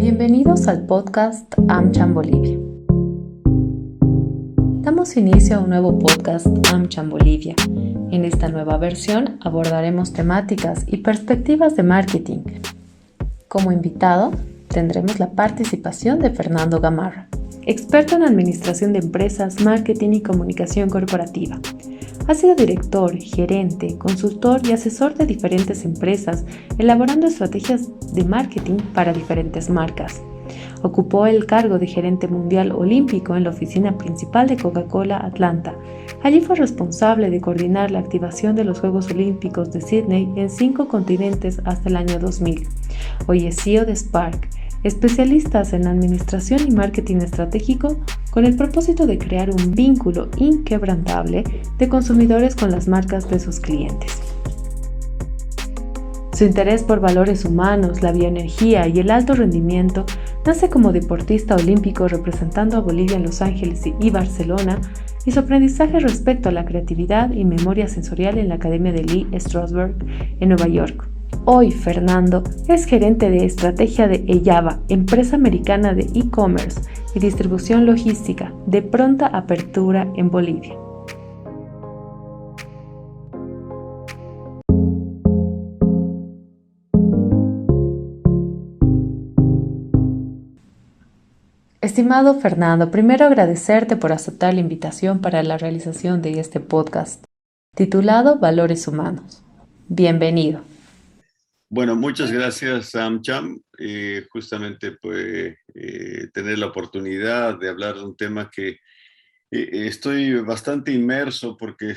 Bienvenidos al podcast AmCham Bolivia. Damos inicio a un nuevo podcast AmCham Bolivia. En esta nueva versión abordaremos temáticas y perspectivas de marketing. Como invitado, tendremos la participación de Fernando Gamarra, experto en administración de empresas, marketing y comunicación corporativa. Ha sido director, gerente, consultor y asesor de diferentes empresas, elaborando estrategias de marketing para diferentes marcas. Ocupó el cargo de gerente mundial olímpico en la oficina principal de Coca-Cola Atlanta. Allí fue responsable de coordinar la activación de los Juegos Olímpicos de Sydney en 5 continentes hasta el año 2000. Hoy es CEO de Spark, especialistas en administración y marketing estratégico con el propósito de crear un vínculo inquebrantable de consumidores con las marcas de sus clientes. Su interés por valores humanos, la bioenergía y el alto rendimiento nace como deportista olímpico representando a Bolivia en Los Ángeles y Barcelona, y su aprendizaje respecto a la creatividad y memoria sensorial en la Academia de Lee Strasberg en Nueva York. Hoy, Fernando es gerente de estrategia de Ellava, empresa americana de e-commerce y distribución logística de pronta apertura en Bolivia. Estimado Fernando, primero agradecerte por aceptar la invitación para la realización de este podcast, titulado Valores Humanos. Bienvenido. Bueno, muchas gracias, AmCham. Justamente tener la oportunidad de hablar de un tema que estoy bastante inmerso porque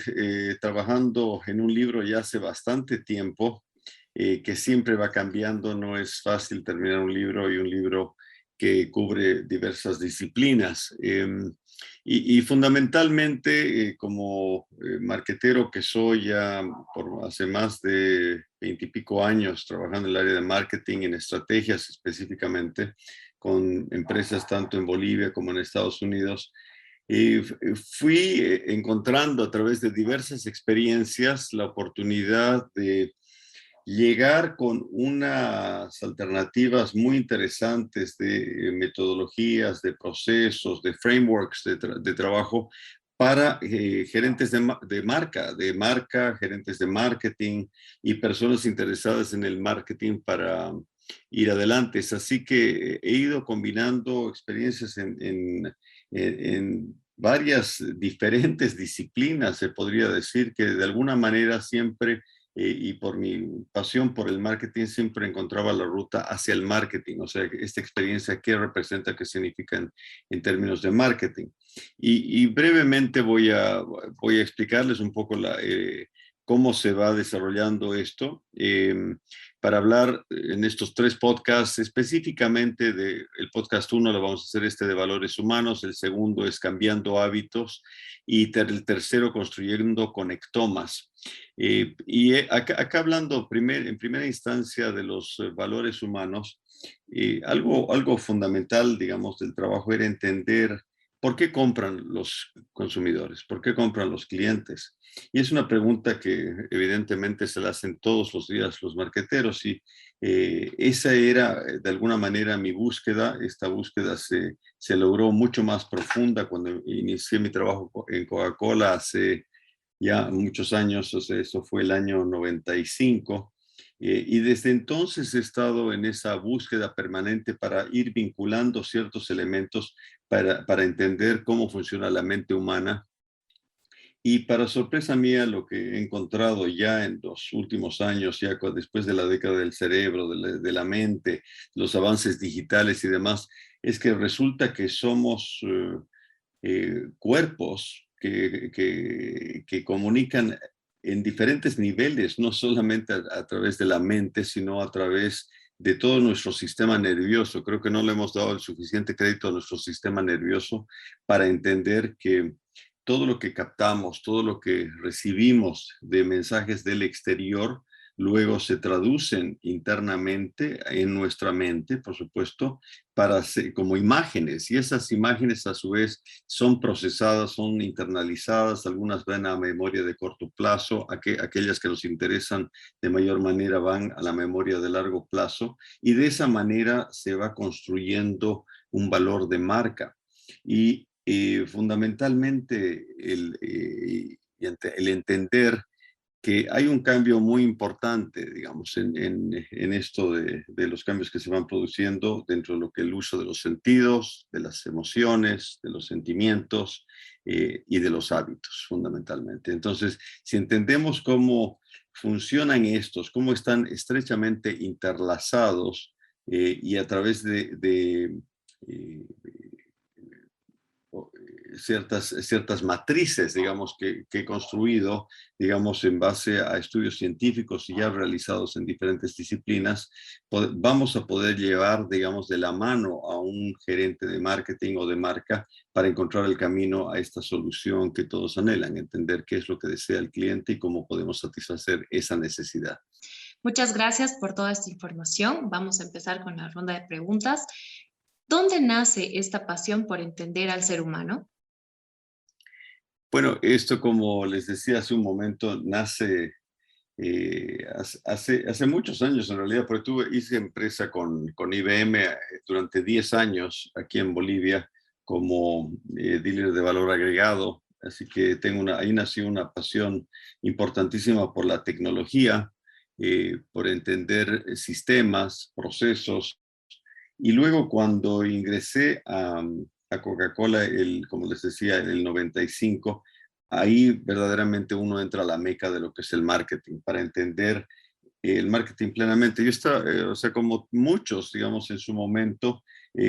trabajando en un libro ya hace bastante tiempo, que siempre va cambiando. No es fácil terminar un libro, y un libro que cubre diversas disciplinas. Y fundamentalmente, como marketero que soy ya por hace más de 20 y pico años trabajando en el área de marketing, en estrategias específicamente, con empresas tanto en Bolivia como en Estados Unidos, fui encontrando a través de diversas experiencias la oportunidad de llegar con unas alternativas muy interesantes de metodologías, de procesos, de frameworks de trabajo para gerentes de marca, gerentes de marketing y personas interesadas en el marketing para ir adelante. Es así que he ido combinando experiencias en varias diferentes disciplinas. Se podría decir que de alguna manera siempre y por mi pasión por el marketing siempre encontraba la ruta hacia el marketing. O sea, esta experiencia, ¿qué representa, qué significa en términos de marketing? Y brevemente voy a explicarles un poco cómo se va desarrollando esto, para hablar en estos 3 podcasts específicamente. El podcast 1 lo vamos a hacer de valores humanos, el segundo es cambiando hábitos, y el tercero construyendo conectomas. Acá hablando en primera instancia de los valores humanos, algo fundamental, digamos, del trabajo era entender por qué compran los consumidores, por qué compran los clientes. Y es una pregunta que evidentemente se la hacen todos los días los marketeros, y esa era de alguna manera mi búsqueda. Esta búsqueda se logró mucho más profunda cuando inicié mi trabajo en Coca-Cola hace ya muchos años. O sea, eso fue el año 95, y desde entonces he estado en esa búsqueda permanente para ir vinculando ciertos elementos para entender cómo funciona la mente humana. Y para sorpresa mía, lo que he encontrado ya en los últimos años, ya después de la década del cerebro, de la mente, los avances digitales y demás, es que resulta que somos cuerpos que comunican en diferentes niveles, no solamente a través de la mente, sino a través de todo nuestro sistema nervioso. Creo que no le hemos dado el suficiente crédito a nuestro sistema nervioso para entender que todo lo que captamos, todo lo que recibimos de mensajes del exterior, luego se traducen internamente en nuestra mente, por supuesto, como imágenes, y esas imágenes a su vez son procesadas, son internalizadas, algunas van a memoria de corto plazo, aquellas que nos interesan de mayor manera van a la memoria de largo plazo, y de esa manera se va construyendo un valor de marca. Y fundamentalmente el entender que hay un cambio muy importante, digamos, en esto de los cambios que se van produciendo dentro de lo que el uso de los sentidos, de las emociones, de los sentimientos y de los hábitos, fundamentalmente. Entonces, si entendemos cómo funcionan estos, cómo están estrechamente interlazados y a través de eh, ciertas matrices, digamos, que he construido, digamos, en base a estudios científicos y ya realizados en diferentes disciplinas, vamos a poder llevar, digamos, de la mano a un gerente de marketing o de marca para encontrar el camino a esta solución que todos anhelan, entender qué es lo que desea el cliente y cómo podemos satisfacer esa necesidad. Muchas gracias por toda esta información. Vamos a empezar con la ronda de preguntas. ¿Dónde nace esta pasión por entender al ser humano? Bueno, esto, como les decía hace un momento, nace hace muchos años en realidad, porque hice empresa con IBM durante 10 años aquí en Bolivia como dealer de valor agregado. Así que ahí nació una pasión importantísima por la tecnología, por entender sistemas, procesos. Y luego cuando ingresé a Coca-Cola, como les decía, en el 95, ahí verdaderamente uno entra a la meca de lo que es el marketing, para entender el marketing plenamente. Yo estaba, o sea, como muchos, digamos, en su momento,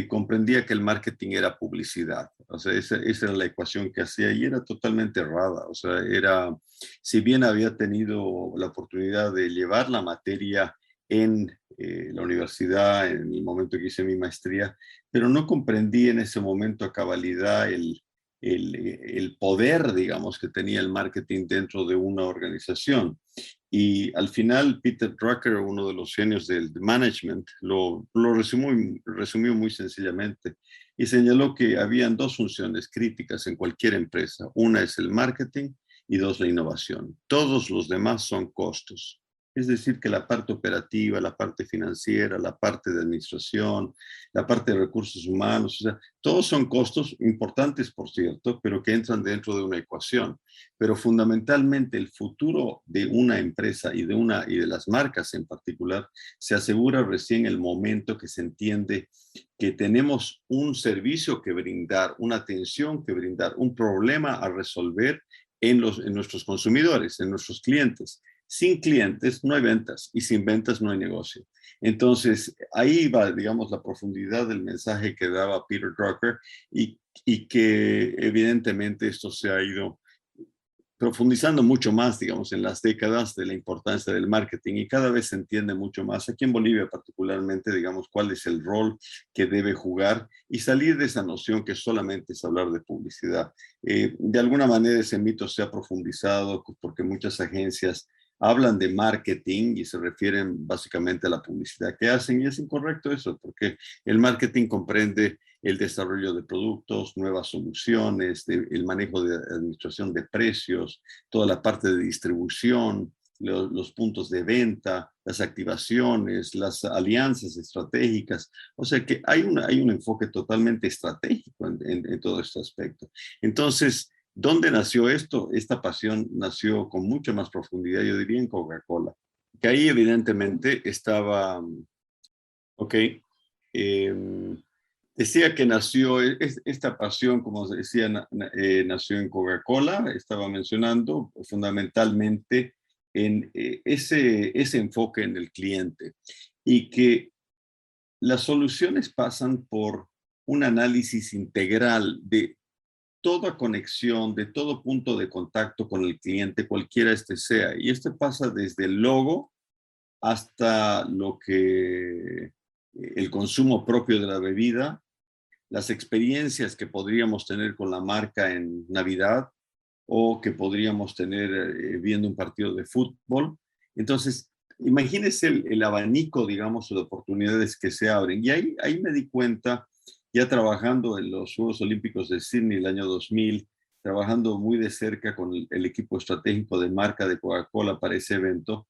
comprendía que el marketing era publicidad. O sea, esa era la ecuación que hacía y era totalmente errada. O sea, si bien había tenido la oportunidad de llevar la materia en la universidad, en el momento que hice mi maestría, pero no comprendí en ese momento a cabalidad el poder, digamos, que tenía el marketing dentro de una organización. Y al final, Peter Drucker, uno de los genios del management, lo resumió muy sencillamente y señaló que habían dos funciones críticas en cualquier empresa. Una es el marketing y dos, la innovación. Todos los demás son costos. Es decir, que la parte operativa, la parte financiera, la parte de administración, la parte de recursos humanos, o sea, todos son costos importantes, por cierto, pero que entran dentro de una ecuación. Pero fundamentalmente el futuro de una empresa y de las marcas en particular se asegura recién el momento que se entiende que tenemos un servicio que brindar, una atención que brindar, un problema a resolver en nuestros consumidores, en nuestros clientes. Sin clientes no hay ventas y sin ventas no hay negocio. Entonces, ahí va, digamos, la profundidad del mensaje que daba Peter Drucker y que evidentemente esto se ha ido profundizando mucho más, digamos, en las décadas de la importancia del marketing y cada vez se entiende mucho más, aquí en Bolivia particularmente, digamos, cuál es el rol que debe jugar y salir de esa noción que solamente es hablar de publicidad. De alguna manera ese mito se ha profundizado porque muchas agencias hablan de marketing y se refieren básicamente a la publicidad que hacen y es incorrecto eso, porque el marketing comprende el desarrollo de productos, nuevas soluciones, el manejo de administración de precios, toda la parte de distribución, los puntos de venta, las activaciones, las alianzas estratégicas. O sea que hay un enfoque totalmente estratégico en todo este aspecto. Entonces, ¿dónde nació esto? Esta pasión nació con mucha más profundidad, yo diría, en Coca-Cola. Que ahí evidentemente estaba, ok, decía que nació, esta pasión, como decía, nació en Coca-Cola, estaba mencionando fundamentalmente en ese enfoque en el cliente y que las soluciones pasan por un análisis integral de toda conexión, de todo punto de contacto con el cliente, cualquiera este sea. Y este pasa desde el logo hasta el consumo propio de la bebida, las experiencias que podríamos tener con la marca en Navidad o que podríamos tener viendo un partido de fútbol. Entonces, imagínese el abanico, digamos, de oportunidades que se abren. Y ahí me di cuenta, ya trabajando en los Juegos Olímpicos de Sydney el año 2000, trabajando muy de cerca con el equipo estratégico de marca de Coca-Cola para ese evento,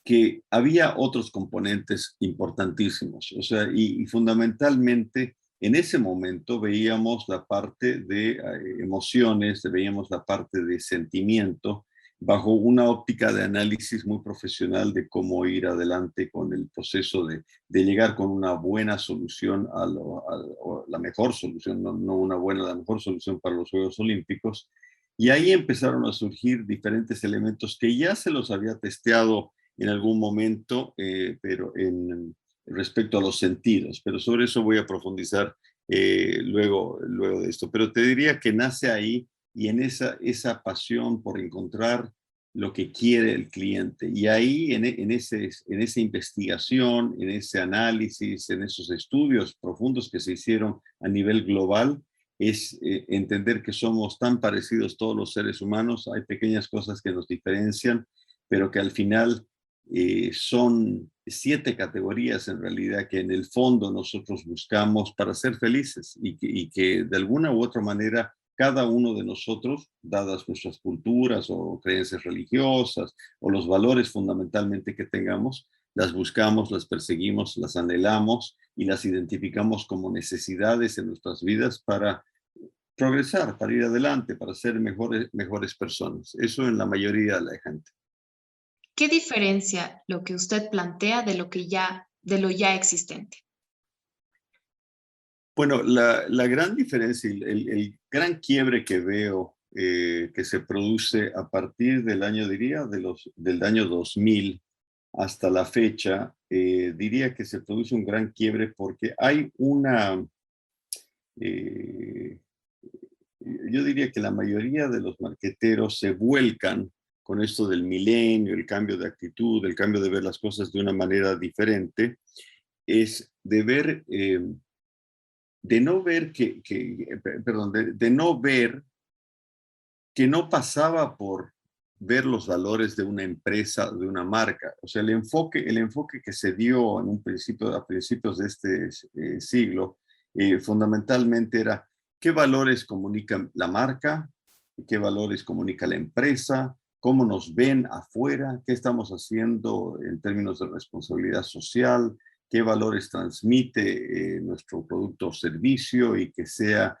que había otros componentes importantísimos. O sea, y fundamentalmente en ese momento veíamos la parte de emociones, veíamos la parte de sentimiento, bajo una óptica de análisis muy profesional de cómo ir adelante con el proceso de llegar con una buena solución la mejor solución, no una buena, la mejor solución para los Juegos Olímpicos. Y ahí empezaron a surgir diferentes elementos que ya se los había testeado en algún momento, pero respecto a los sentidos. Pero sobre eso voy a profundizar luego de esto. Pero te diría que nace ahí y en esa pasión por encontrar lo que quiere el cliente. Y ahí, en esa investigación, en ese análisis, en esos estudios profundos que se hicieron a nivel global, es entender que somos tan parecidos todos los seres humanos, hay pequeñas cosas que nos diferencian, pero que al final son 7 categorías en realidad que en el fondo nosotros buscamos para ser felices y que de alguna u otra manera cada uno de nosotros, dadas nuestras culturas o creencias religiosas o los valores fundamentalmente que tengamos, las buscamos, las perseguimos, las anhelamos y las identificamos como necesidades en nuestras vidas para progresar, para ir adelante, para ser mejores personas. Eso en la mayoría de la gente. ¿Qué diferencia lo que usted plantea de lo ya existente? Bueno, la gran diferencia, el gran quiebre que veo que se produce a partir del año, diría, del año 2000 hasta la fecha, diría que se produce un gran quiebre porque hay eh, yo diría que la mayoría de los marqueteros se vuelcan con esto del milenio, el cambio de actitud, el cambio de ver las cosas de una manera diferente, es de ver de no ver perdón, de no ver que no pasaba por ver los valores de una empresa, de una marca. O sea, el enfoque que se dio en un principio, a principios de este siglo, fundamentalmente era qué valores comunica la marca, qué valores comunica la empresa, cómo nos ven afuera, qué estamos haciendo en términos de responsabilidad social, qué valores transmite nuestro producto o servicio y que sea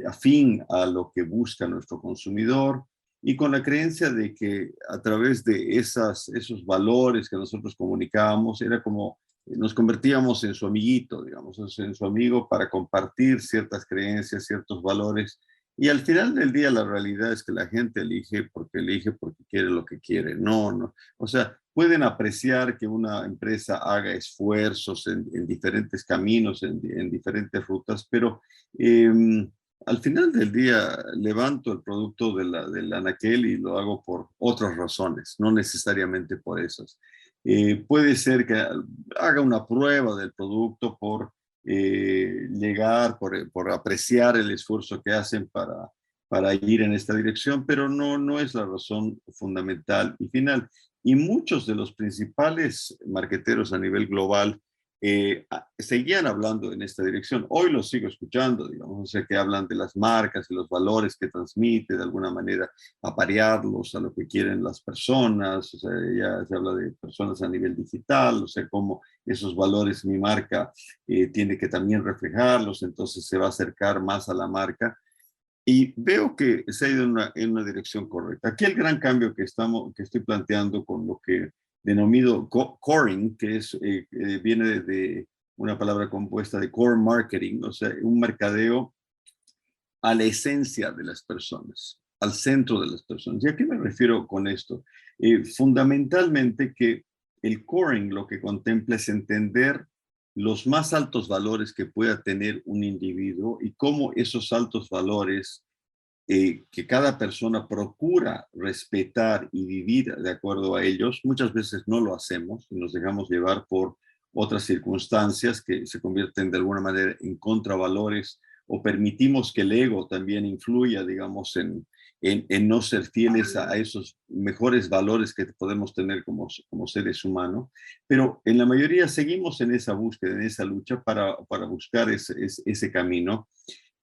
afín a lo que busca nuestro consumidor y con la creencia de que a través de esos valores que nosotros comunicábamos era como nos convertíamos en su amiguito, digamos, en su amigo para compartir ciertas creencias, ciertos valores. Y al final del día la realidad es que la gente elige porque quiere lo que quiere. No, no. O sea, pueden apreciar que una empresa haga esfuerzos en diferentes caminos, en diferentes rutas, pero al final del día levanto el producto del anaquel y lo hago por otras razones, no necesariamente por esas. Puede ser que haga una prueba del producto por llegar, por apreciar el esfuerzo que hacen para ir en esta dirección, pero no es la razón fundamental y final. Y muchos de los principales marqueteros a nivel global seguían hablando en esta dirección. Hoy los sigo escuchando, digamos, o sea, que hablan de las marcas y los valores que transmite, de alguna manera aparearlos a lo que quieren las personas, o sea, ya se habla de personas a nivel digital, o sea, cómo esos valores mi marca tiene que también reflejarlos, entonces se va a acercar más a la marca. Y veo que se ha ido en una dirección correcta. Aquí el gran cambio que estoy planteando con lo que denomino coring, que viene de una palabra compuesta de core marketing, o sea, un mercadeo a la esencia de las personas, al centro de las personas. ¿Y a qué me refiero con esto? Fundamentalmente que el coring lo que contempla es entender los más altos valores que pueda tener un individuo y cómo esos altos valores que cada persona procura respetar y vivir de acuerdo a ellos, muchas veces no lo hacemos y nos dejamos llevar por otras circunstancias que se convierten de alguna manera en contravalores o permitimos que el ego también influya, digamos, en no ser fieles a esos mejores valores que podemos tener como seres humanos, pero en la mayoría seguimos en esa búsqueda, en esa lucha para buscar ese camino.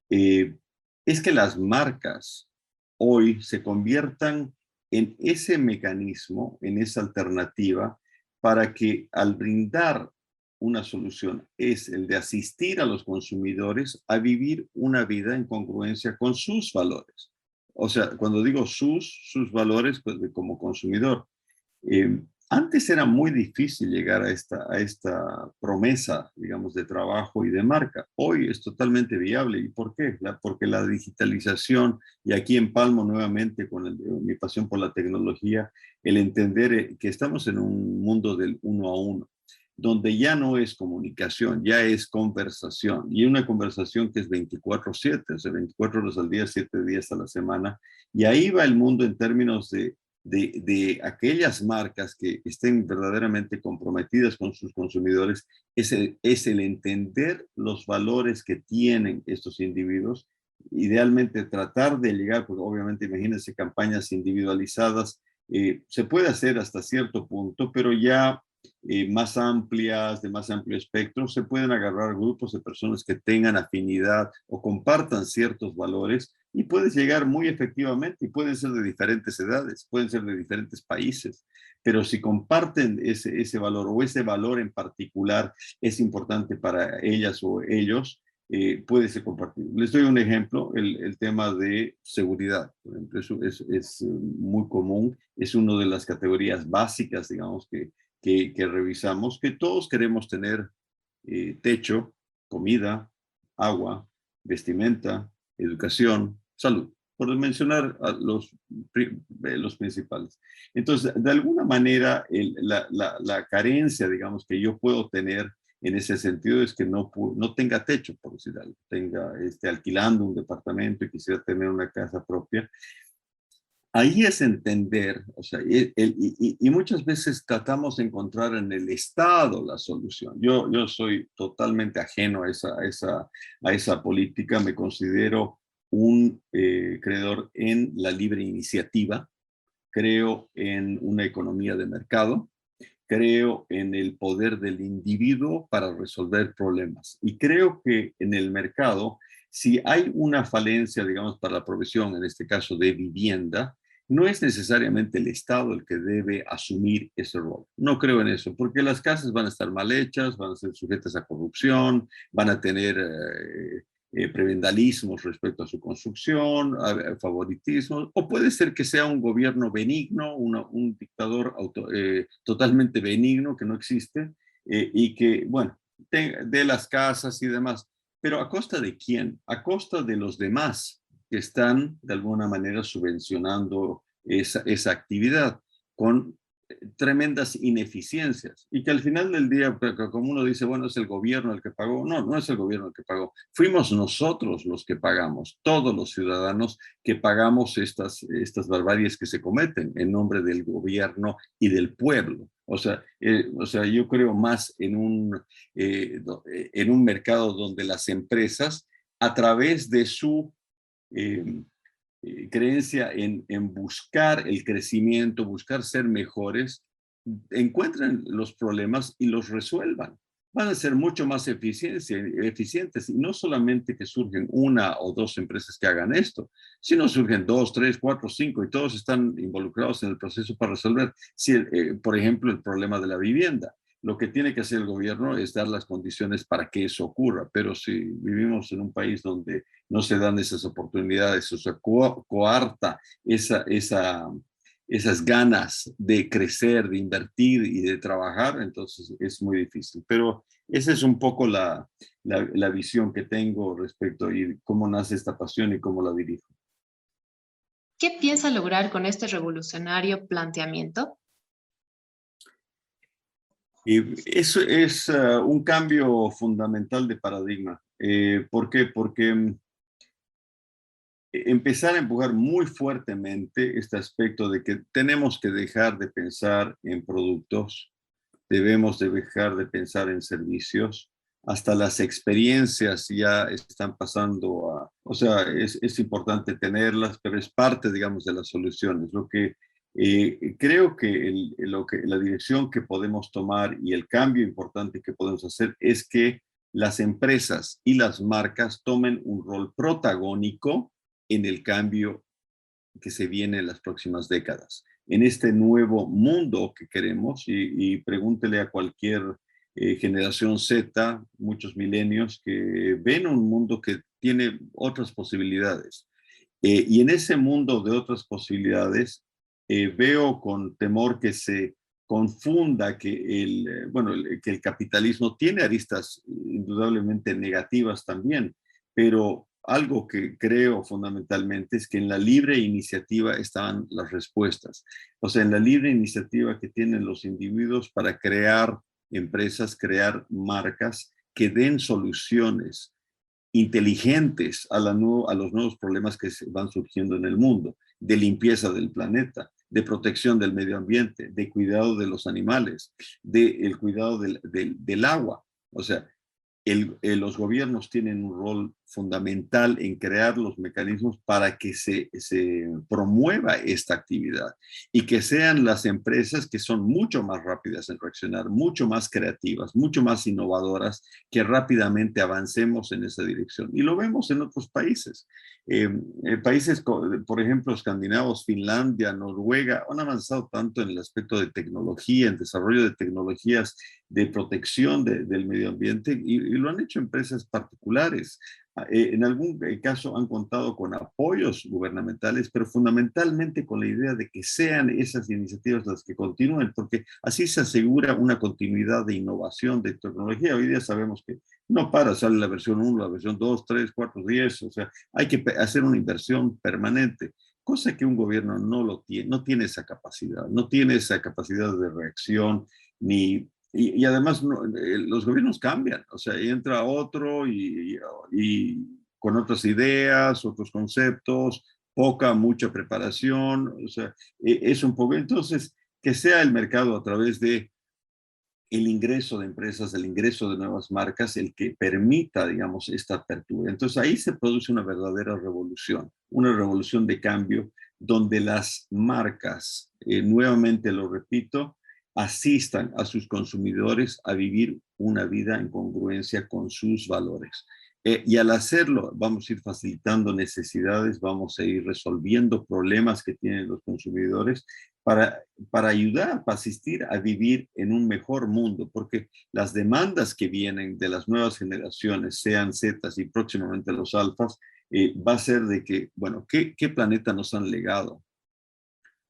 Eh, es que las marcas hoy se conviertan en ese mecanismo, en esa alternativa, para que al brindar una solución es el de asistir a los consumidores a vivir una vida en congruencia con sus valores. O sea, cuando digo sus valores, pues como consumidor. Antes era muy difícil llegar a esta promesa, digamos, de trabajo y de marca. Hoy es totalmente viable. ¿Y por qué? Porque la digitalización, y aquí empalmo nuevamente con mi pasión por la tecnología, el entender que estamos en un mundo del uno a uno, donde ya no es comunicación, ya es conversación. Y una conversación que es 24/7, o sea, 24 horas al día, 7 días a la semana. Y ahí va el mundo en términos de aquellas marcas que estén verdaderamente comprometidas con sus consumidores, es el entender los valores que tienen estos individuos, idealmente tratar de llegar, porque obviamente imagínense campañas individualizadas, se puede hacer hasta cierto punto, pero ya más amplias, de más amplio espectro, se pueden agarrar grupos de personas que tengan afinidad o compartan ciertos valores y puedes llegar muy efectivamente y pueden ser de diferentes edades, pueden ser de diferentes países, pero si comparten ese valor o ese valor en particular es importante para ellas o ellos, puede ser compartido. Les doy un ejemplo, el tema de seguridad. Por ejemplo, eso es muy común, es una de las categorías básicas, digamos, que revisamos, que todos queremos tener techo, comida, agua, vestimenta, educación, salud, por mencionar a los principales. Entonces, de alguna manera, la carencia, digamos, que yo puedo tener en ese sentido es que no tenga techo, por decir algo, esté alquilando un departamento y quisiera tener una casa propia. Ahí es entender, o sea, y muchas veces tratamos de encontrar en el Estado la solución. Yo soy totalmente ajeno a esa política, me considero un creador en la libre iniciativa, creo en una economía de mercado, creo en el poder del individuo para resolver problemas. Y creo que en el mercado, si hay una falencia, digamos, para la provisión, en este caso de vivienda, no es necesariamente el Estado el que debe asumir ese rol. No creo en eso, porque las casas van a estar mal hechas, van a ser sujetas a corrupción, van a tener prebendalismos respecto a su construcción, a favoritismos, o puede ser que sea un gobierno benigno, un dictador totalmente benigno que no existe y que, bueno, de las casas y demás. Pero ¿a costa de quién? A costa de los demás que están de alguna manera subvencionando esa actividad con tremendas ineficiencias y que al final del día, como uno dice, bueno, es el gobierno el que pagó. No, no es el gobierno el que pagó. Fuimos nosotros los que pagamos, todos los ciudadanos que pagamos estas barbaries que se cometen en nombre del gobierno y del pueblo. O sea, yo creo más en un mercado donde las empresas, a través de su eh, creencia en buscar el crecimiento, buscar ser mejores, encuentren los problemas y los resuelvan. Van a ser mucho más eficientes y no solamente que surgen una o dos empresas que hagan esto, sino surgen dos, tres, cuatro, cinco y todos están involucrados en el proceso para resolver, por ejemplo, el problema de la vivienda. Lo que tiene que hacer el gobierno es dar las condiciones para que eso ocurra, pero si vivimos en un país donde no se dan esas oportunidades, o sea, coarta esas ganas de crecer, de invertir y de trabajar, entonces es muy difícil. Pero esa es un poco la visión que tengo respecto a cómo nace esta pasión y cómo la dirijo. ¿Qué piensa lograr con este revolucionario planteamiento? Y eso es un cambio fundamental de paradigma. ¿Por qué? Porque empezar a empujar muy fuertemente este aspecto de que tenemos que dejar de pensar en productos, debemos de dejar de pensar en servicios, hasta las experiencias ya están pasando o sea, es importante tenerlas, pero es parte, digamos, de las soluciones. Lo que creo que, la dirección que podemos tomar y el cambio importante que podemos hacer es que las empresas y las marcas tomen un rol protagónico en el cambio que se viene en las próximas décadas. En este nuevo mundo que queremos, y pregúntele a cualquier generación Z, muchos milenios, que ven un mundo que tiene otras posibilidades. Y en ese mundo de otras posibilidades, veo con temor que se confunda que bueno, que el capitalismo tiene aristas indudablemente negativas también, pero algo que creo fundamentalmente es que en la libre iniciativa están las respuestas. O sea, en la libre iniciativa que tienen los individuos para crear empresas, crear marcas que den soluciones inteligentes a los nuevos problemas que se van surgiendo en el mundo, de limpieza del planeta, de protección del medio ambiente, de cuidado de los animales, del cuidado del agua. O sea, los gobiernos tienen un rol fundamental en crear los mecanismos para que se promueva esta actividad y que sean las empresas que son mucho más rápidas en reaccionar, mucho más creativas, mucho más innovadoras, que rápidamente avancemos en esa dirección. Y lo vemos en otros países. Países, por ejemplo, escandinavos, Finlandia, Noruega, han avanzado tanto en el aspecto de tecnología, en desarrollo de tecnologías de protección del medio ambiente y lo han hecho empresas particulares. En algún caso han contado con apoyos gubernamentales, pero fundamentalmente con la idea de que sean esas iniciativas las que continúen, porque así se asegura una continuidad de innovación, de tecnología. Hoy día sabemos que no para, sale la versión 1, la versión 2, 3, 4, 10, o sea, hay que hacer una inversión permanente, cosa que un gobierno no lo tiene, no tiene esa capacidad, no tiene esa capacidad de reacción, ni y además los gobiernos cambian, o sea, entra otro y con otras ideas, otros conceptos, poca, mucha preparación, o sea, es un poco, entonces, que sea el mercado a través de el ingreso de empresas, el ingreso de nuevas marcas, el que permita, digamos, esta apertura. Entonces ahí se produce una revolución de cambio, donde las marcas, nuevamente lo repito, asistan a sus consumidores a vivir una vida en congruencia con sus valores. Y al hacerlo, vamos a ir facilitando necesidades, vamos a ir resolviendo problemas que tienen los consumidores para ayudar, para asistir a vivir en un mejor mundo, porque las demandas que vienen de las nuevas generaciones, sean Zetas y próximamente los alfas, va a ser de que, bueno, ¿qué planeta nos han legado?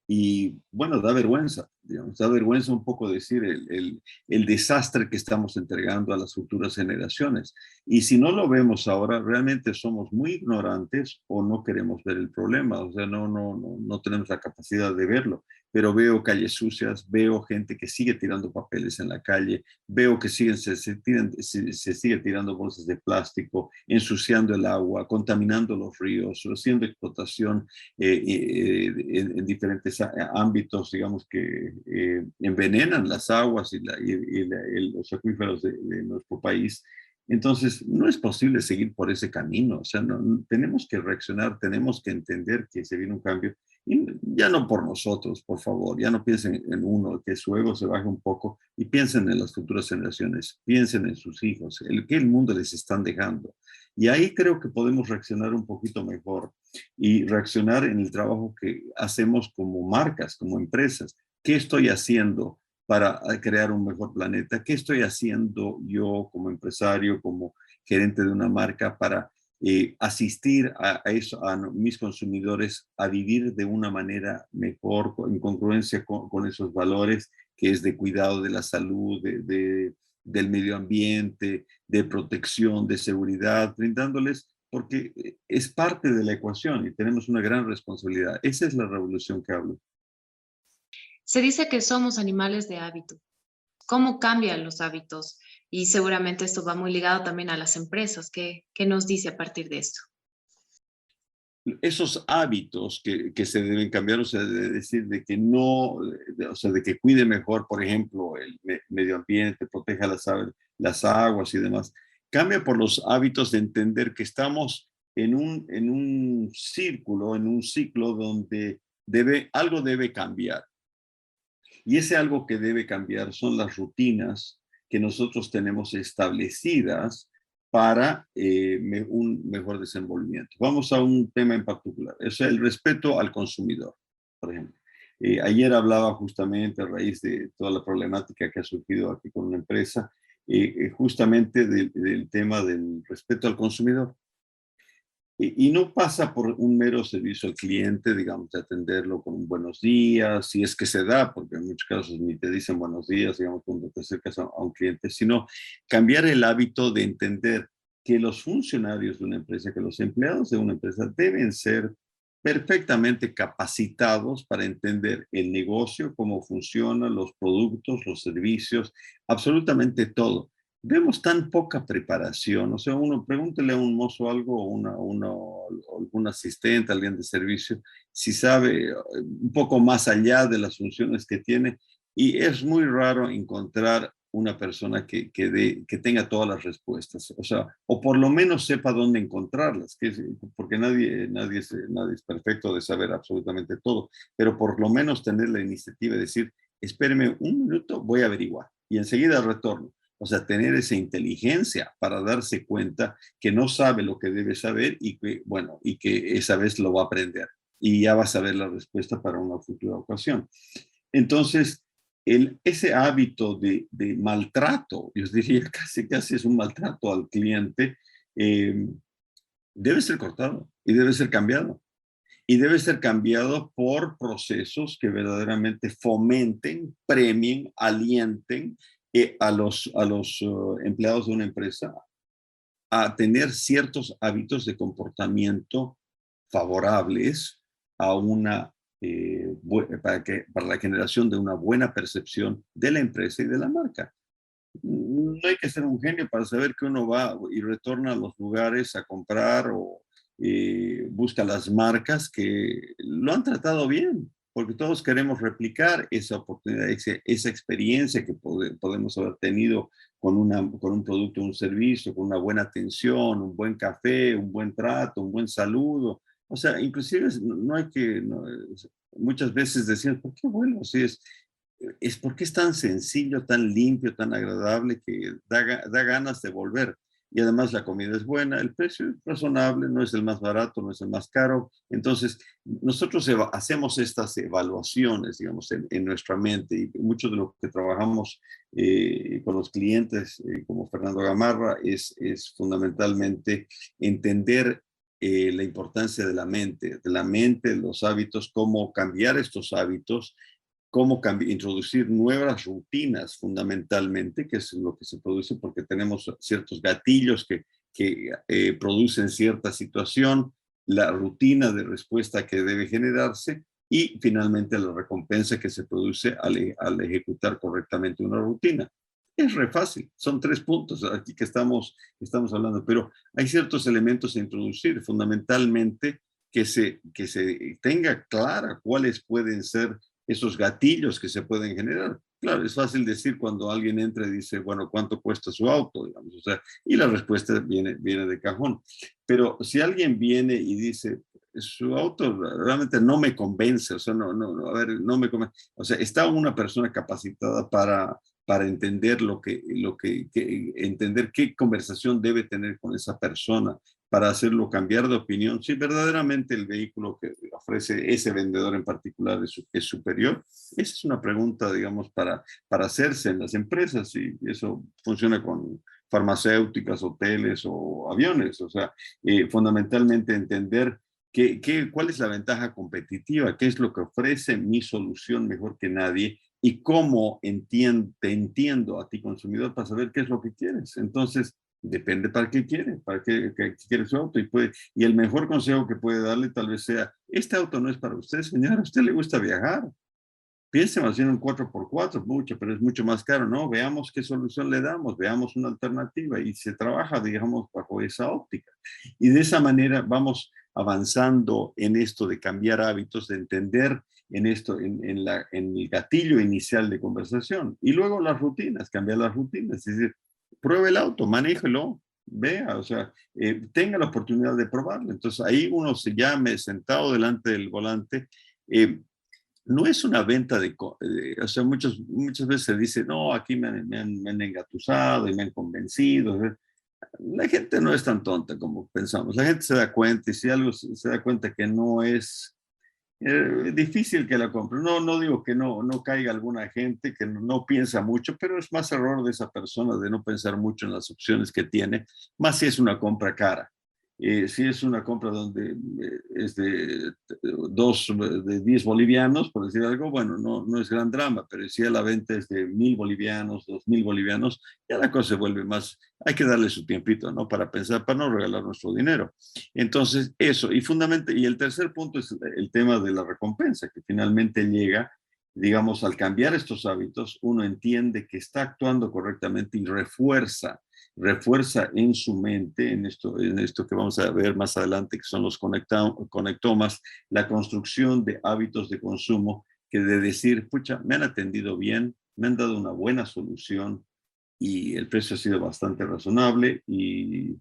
Y bueno, da vergüenza, digamos, da vergüenza un poco decir el desastre que estamos entregando a las futuras generaciones. Y si no lo vemos ahora, realmente somos muy ignorantes o no queremos ver el problema, o sea, no tenemos la capacidad de verlo. Pero veo calles sucias, veo gente que sigue tirando papeles en la calle, veo que se sigue tirando bolsas de plástico, ensuciando el agua, contaminando los ríos, haciendo explotación en diferentes ámbitos, digamos, que envenenan las aguas los acuíferos de nuestro país. Entonces, no es posible seguir por ese camino. O sea, tenemos que reaccionar, tenemos que entender que se viene un cambio. Y ya no por nosotros, por favor, ya no piensen en uno, que su ego se baje un poco y piensen en las futuras generaciones, piensen en sus hijos, que el mundo les están dejando. Y ahí creo que podemos reaccionar un poquito mejor y reaccionar en el trabajo que hacemos como marcas, como empresas. ¿Qué estoy haciendo para crear un mejor planeta? ¿Qué estoy haciendo yo como empresario, como gerente de una marca para asistir a mis consumidores a vivir de una manera mejor, en congruencia con esos valores, que es de cuidado de la salud, del medio ambiente, de protección, de seguridad, brindándoles, porque es parte de la ecuación y tenemos una gran responsabilidad. Esa es la revolución que hablo. Se dice que somos animales de hábito. ¿Cómo cambian los hábitos? Y seguramente esto va muy ligado también a las empresas. ¿Qué nos dice a partir de esto? Esos hábitos que se deben cambiar, o sea, de decir de que no, o sea, de que cuide mejor, por ejemplo, el medio ambiente, proteja las aves, las aguas y demás. Cambia por los hábitos de entender que estamos en un círculo, en un ciclo donde algo debe cambiar. Y ese algo que debe cambiar son las rutinas que nosotros tenemos establecidas para un mejor desenvolvimiento. Vamos a un tema en particular, es el respeto al consumidor, por ejemplo. Ayer hablaba justamente a raíz de toda la problemática que ha surgido aquí con una empresa, justamente del tema del respeto al consumidor. Y no pasa por un mero servicio al cliente, digamos, de atenderlo con un buenos días, si es que se da, porque en muchos casos ni te dicen buenos días, digamos, cuando te acercas a un cliente, sino cambiar el hábito de entender que los funcionarios de una empresa, que los empleados de una empresa deben ser perfectamente capacitados para entender el negocio, cómo funciona, los productos, los servicios, absolutamente todo. Vemos tan poca preparación, o sea, uno pregúntele a un mozo algo, o algún asistente, alguien de servicio, si sabe un poco más allá de las funciones que tiene, y es muy raro encontrar una persona que tenga todas las respuestas, o sea, o por lo menos sepa dónde encontrarlas, porque nadie es perfecto de saber absolutamente todo, pero por lo menos tener la iniciativa de decir, espéreme un minuto, voy a averiguar, y enseguida retorno. O sea, tener esa inteligencia para darse cuenta que no sabe lo que debe saber y que, bueno, y que esa vez lo va a aprender y ya va a saber la respuesta para una futura ocasión. Entonces, ese hábito de maltrato, yo diría casi es un maltrato al cliente, eh, debe ser cortado y debe ser cambiado. Y debe ser cambiado por procesos que verdaderamente fomenten, premien, alienten a los empleados de una empresa a tener ciertos hábitos de comportamiento favorables a para la generación de una buena percepción de la empresa y de la marca. No hay que ser un genio para saber que uno va y retorna a los lugares a comprar o busca las marcas que lo han tratado bien, porque todos queremos replicar esa oportunidad, esa experiencia que podemos haber tenido con un producto, un servicio, con una buena atención, un buen café, un buen trato, un buen saludo. O sea, inclusive no hay que, muchas veces decir, ¿por qué bueno? Si es porque es tan sencillo, tan limpio, tan agradable que da ganas de volver. Y además la comida es buena, el precio es razonable, no es el más barato, no es el más caro. Entonces, nosotros hacemos estas evaluaciones, digamos, en nuestra mente y mucho de lo que trabajamos con los clientes, como Fernando Gamarra, es fundamentalmente entender la importancia de la mente, los hábitos, cómo cambiar estos hábitos, cómo introducir nuevas rutinas fundamentalmente, que es lo que se produce porque tenemos ciertos gatillos que producen cierta situación, la rutina de respuesta que debe generarse y finalmente la recompensa que se produce al ejecutar correctamente una rutina. Es re fácil, son 3 puntos aquí que estamos hablando, pero hay ciertos elementos a introducir, fundamentalmente que se tenga clara cuáles pueden ser esos gatillos que se pueden generar. Claro, es fácil decir cuando alguien entra y dice, bueno, ¿cuánto cuesta su auto? Digamos, o sea, y la respuesta viene de cajón. Pero si alguien viene y dice, su auto realmente no me convence, o sea, a ver, no me convence. O sea, está una persona capacitada para entender entender qué conversación debe tener con esa persona para hacerlo cambiar de opinión, si verdaderamente el vehículo que ofrece ese vendedor en particular es superior. Esa es una pregunta, digamos, para hacerse en las empresas y eso funciona con farmacéuticas, hoteles o aviones. O sea, fundamentalmente entender cuál es la ventaja competitiva, qué es lo que ofrece mi solución mejor que nadie y cómo te entiendo a ti consumidor para saber qué es lo que quieres. Entonces, depende para qué quiere, qué quiere su auto. Y el mejor consejo que puede darle tal vez sea, este auto no es para usted, señora, a usted le gusta viajar. Piense más bien un 4x4, mucho, pero es mucho más caro, ¿no? Veamos qué solución le damos, veamos una alternativa y se trabaja, digamos, bajo esa óptica. Y de esa manera vamos avanzando en esto de cambiar hábitos, de entender en esto, en el gatillo inicial de conversación. Y luego las rutinas, cambiar las rutinas. Es decir, pruebe el auto, manéjelo, vea, o sea, tenga la oportunidad de probarlo. Entonces ahí uno se llame sentado delante del volante. No es una venta o sea, muchas veces se dice, no, aquí me han engatusado y me han convencido. La gente no es tan tonta como pensamos. La gente se da cuenta y si algo se da cuenta que no es difícil que la compre. No digo que no caiga alguna gente que no piensa mucho, pero es más error de esa persona de no pensar mucho en las opciones que tiene, más si es una compra cara. Si es una compra donde es de 10 bolivianos, por decir algo, bueno, no es gran drama, pero si a la venta es de 1.000 bolivianos, 2.000 bolivianos, ya la cosa se vuelve más, hay que darle su tiempito, ¿no? Para pensar, para no regalar nuestro dinero. Entonces, eso, y el tercer punto es el tema de la recompensa, que finalmente llega, digamos, al cambiar estos hábitos, uno entiende que está actuando correctamente y refuerza en su mente, en esto que vamos a ver más adelante, que son los conectomas, la construcción de hábitos de consumo, que de decir, pucha, me han atendido bien, me han dado una buena solución y el precio ha sido bastante razonable y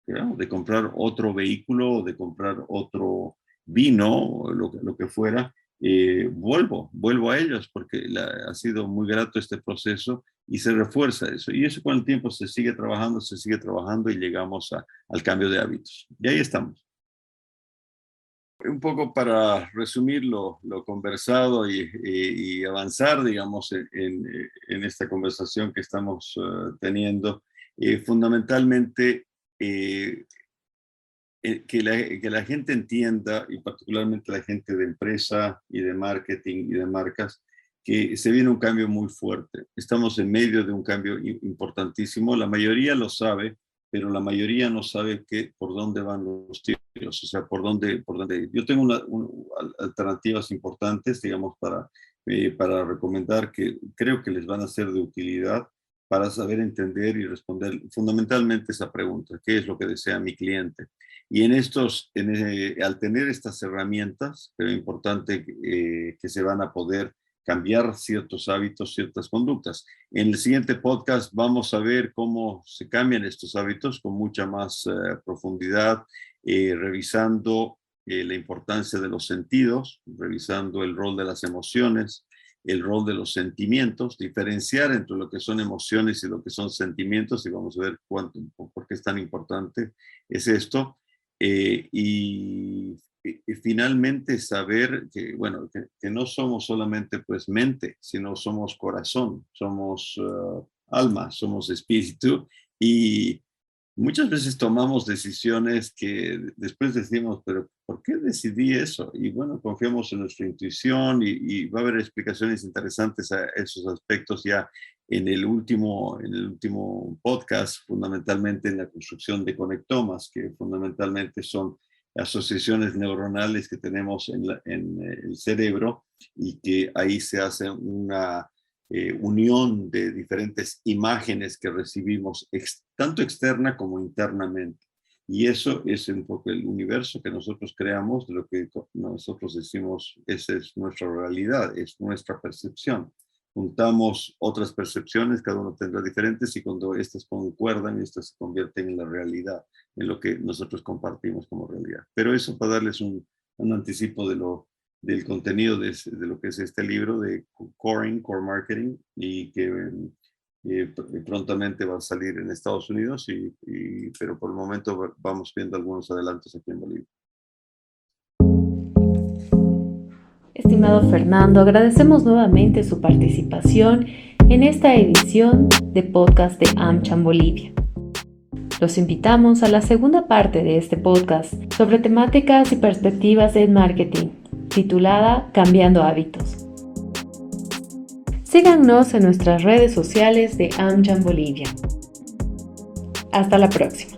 de comprar otro vehículo, de comprar otro vino, lo que fuera, vuelvo a ellos porque ha sido muy grato este proceso y se refuerza eso. Y eso con el tiempo se sigue trabajando y llegamos al cambio de hábitos. Y ahí estamos. Un poco para resumir lo conversado y avanzar, digamos, en esta conversación que estamos teniendo, fundamentalmente que la gente entienda, y particularmente la gente de empresa y de marketing y de marcas, que se viene un cambio muy fuerte. Estamos en medio de un cambio importantísimo. La mayoría lo sabe, pero la mayoría no sabe por dónde van los tiros, o sea, por dónde. Yo tengo alternativas importantes, digamos, para recomendar que creo que les van a ser de utilidad para saber entender y responder fundamentalmente esa pregunta: ¿qué es lo que desea mi cliente? Y al tener estas herramientas, creo importante que se van a poder cambiar ciertos hábitos, ciertas conductas. En el siguiente podcast vamos a ver cómo se cambian estos hábitos con mucha más profundidad, revisando la importancia de los sentidos, revisando el rol de las emociones, el rol de los sentimientos, diferenciar entre lo que son emociones y lo que son sentimientos, y vamos a ver por qué es tan importante es esto. Y finalmente saber que, bueno, que no somos solamente pues mente, sino somos corazón, somos alma, somos espíritu, y muchas veces tomamos decisiones que después decimos, pero ¿por qué decidí eso? Y bueno, confiamos en nuestra intuición y va a haber explicaciones interesantes a esos aspectos ya en el último podcast, fundamentalmente en la construcción de conectomas, que fundamentalmente son asociaciones neuronales que tenemos en el cerebro y que ahí se hace una unión de diferentes imágenes que recibimos tanto externa como internamente. Y eso es un poco el universo que nosotros creamos, de lo que nosotros decimos, esa es nuestra realidad, es nuestra percepción. Juntamos otras percepciones, cada uno tendrá diferentes, y cuando estas concuerdan, estas se convierten en la realidad, en lo que nosotros compartimos como realidad. Pero eso para darles un anticipo del contenido de lo que es este libro de Core Marketing, y que prontamente va a salir en Estados Unidos, pero por el momento vamos viendo algunos adelantos aquí en Bolivia. Estimado Fernando, agradecemos nuevamente su participación en esta edición de podcast de AmCham Bolivia. Los invitamos a la segunda parte de este podcast sobre temáticas y perspectivas del marketing, titulada Cambiando Hábitos. Síganos en nuestras redes sociales de AmCham Bolivia. Hasta la próxima.